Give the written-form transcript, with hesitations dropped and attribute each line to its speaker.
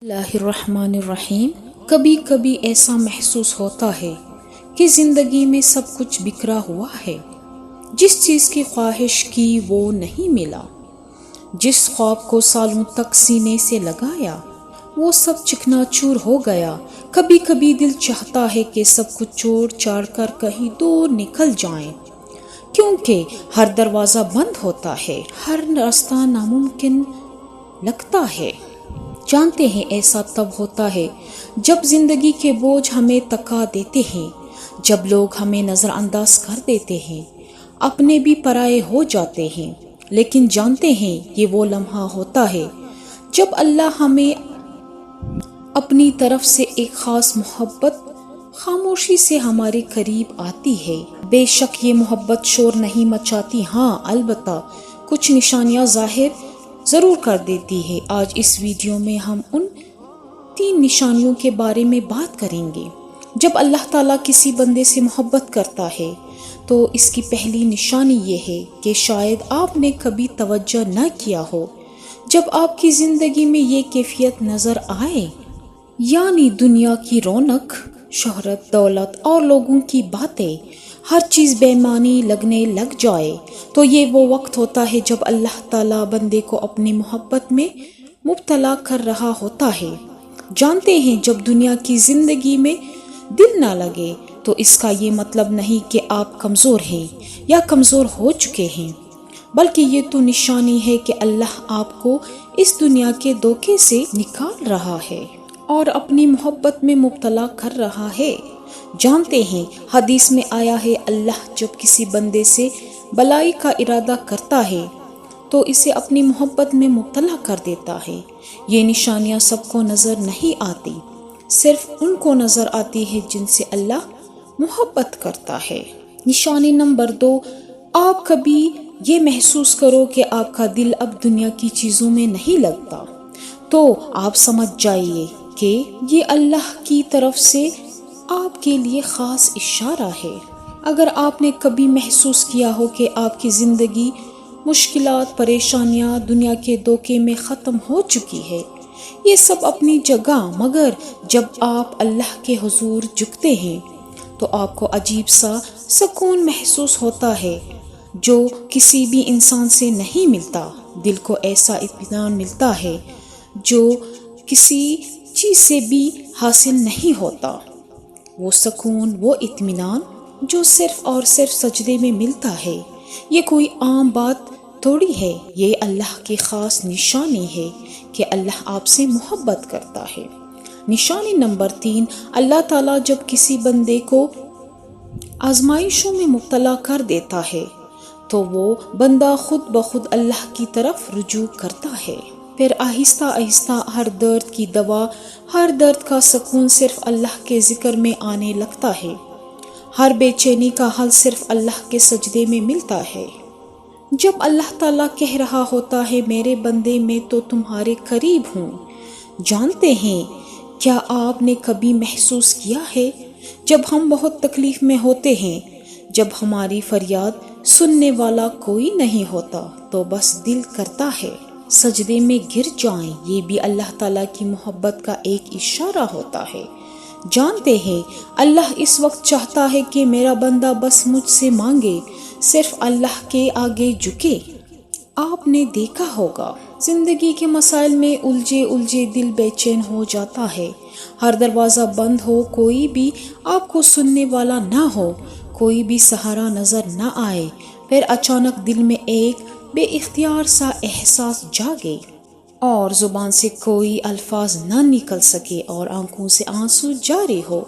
Speaker 1: اللہ الرحمن الرحیم۔ کبھی کبھی ایسا محسوس ہوتا ہے کہ زندگی میں سب کچھ بکھرا ہوا ہے۔ جس چیز کی خواہش کی وہ نہیں ملا، جس خواب کو سالوں تک سینے سے لگایا وہ سب چکنا چور ہو گیا۔ کبھی کبھی دل چاہتا ہے کہ سب کچھ چھوڑ چھاڑ کر کہیں دور نکل جائیں، کیونکہ ہر دروازہ بند ہوتا ہے، ہر راستہ ناممکن لگتا ہے۔ جانتے ہیں ایسا تب ہوتا ہے جب زندگی کے بوجھ ہمیں تکا دیتے ہیں، جب لوگ ہمیں نظر انداز کر دیتے ہیں، اپنے بھی پرائے ہو جاتے ہیں۔ لیکن جانتے ہیں یہ وہ لمحہ ہوتا ہے جب اللہ ہمیں اپنی طرف سے ایک خاص محبت خاموشی سے ہمارے قریب آتی ہے۔ بے شک یہ محبت شور نہیں مچاتی، ہاں البتہ کچھ نشانیاں ظاہر ضرور کر دیتی ہے۔ آج اس ویڈیو میں ہم ان 3 نشانیوں کے بارے میں بات کریں گے۔ جب اللہ تعالیٰ کسی بندے سے محبت کرتا ہے تو اس کی پہلی نشانی یہ ہے کہ شاید آپ نے کبھی توجہ نہ کیا ہو۔ جب آپ کی زندگی میں یہ کیفیت نظر آئے، یعنی دنیا کی رونق، شہرت، دولت اور لوگوں کی باتیں، ہر چیز بے معنی لگنے لگ جائے، تو یہ وہ وقت ہوتا ہے جب اللہ تعالیٰ بندے کو اپنی محبت میں مبتلا کر رہا ہوتا ہے۔ جانتے ہیں جب دنیا کی زندگی میں دل نہ لگے تو اس کا یہ مطلب نہیں کہ آپ کمزور ہیں یا کمزور ہو چکے ہیں، بلکہ یہ تو نشانی ہے کہ اللہ آپ کو اس دنیا کے دھوکے سے نکال رہا ہے اور اپنی محبت میں مبتلا کر رہا ہے۔ جانتے ہیں حدیث میں آیا ہے اللہ جب کسی بندے سے بلائی کا ارادہ کرتا ہے تو اسے اپنی محبت میں مبتلا کر دیتا ہے۔ یہ نشانیاں سب کو نظر نہیں آتی، صرف ان کو نظر آتی ہے جن سے اللہ محبت کرتا ہے۔ نشانی نمبر 2، آپ کبھی یہ محسوس کرو کہ آپ کا دل اب دنیا کی چیزوں میں نہیں لگتا، تو آپ سمجھ جائیے کہ یہ اللہ کی طرف سے آپ کے لیے خاص اشارہ ہے۔ اگر آپ نے کبھی محسوس کیا ہو کہ آپ کی زندگی مشکلات، پریشانیاں دنیا کے دھوکے میں ختم ہو چکی ہے، یہ سب اپنی جگہ، مگر جب آپ اللہ کے حضور جھکتے ہیں تو آپ کو عجیب سا سکون محسوس ہوتا ہے جو کسی بھی انسان سے نہیں ملتا۔ دل کو ایسا اطمینان ملتا ہے جو کسی چیز سے بھی حاصل نہیں ہوتا۔ وہ سکون، وہ اطمینان جو صرف اور صرف سجدے میں ملتا ہے، یہ کوئی عام بات تھوڑی ہے، یہ اللہ کی خاص نشانی ہے کہ اللہ آپ سے محبت کرتا ہے۔ نشانی نمبر 3، اللہ تعالیٰ جب کسی بندے کو آزمائشوں میں مبتلا کر دیتا ہے تو وہ بندہ خود بخود اللہ کی طرف رجوع کرتا ہے۔ پھر آہستہ آہستہ ہر درد کی دوا، ہر درد کا سکون صرف اللہ کے ذکر میں آنے لگتا ہے، ہر بے چینی کا حل صرف اللہ کے سجدے میں ملتا ہے۔ جب اللہ تعالیٰ کہہ رہا ہوتا ہے میرے بندے میں تو تمہارے قریب ہوں۔ جانتے ہیں کیا آپ نے کبھی محسوس کیا ہے جب ہم بہت تکلیف میں ہوتے ہیں، جب ہماری فریاد سننے والا کوئی نہیں ہوتا تو بس دل کرتا ہے سجدے میں گر جائیں۔ یہ بھی اللہ تعالیٰ کی محبت کا ایک اشارہ ہوتا ہے۔ جانتے ہیں اللہ اس وقت چاہتا ہے کہ میرا بندہ بس مجھ سے مانگے، صرف اللہ کے آگے جھکے۔ آپ نے دیکھا ہوگا زندگی کے مسائل میں الجھے دل بے چین ہو جاتا ہے، ہر دروازہ بند ہو، کوئی بھی آپ کو سننے والا نہ ہو، کوئی بھی سہارا نظر نہ آئے، پھر اچانک دل میں ایک بے اختیار سا احساس جاگے اور زبان سے کوئی الفاظ نہ نکل سکے اور آنکھوں سے آنسو جاری ہو۔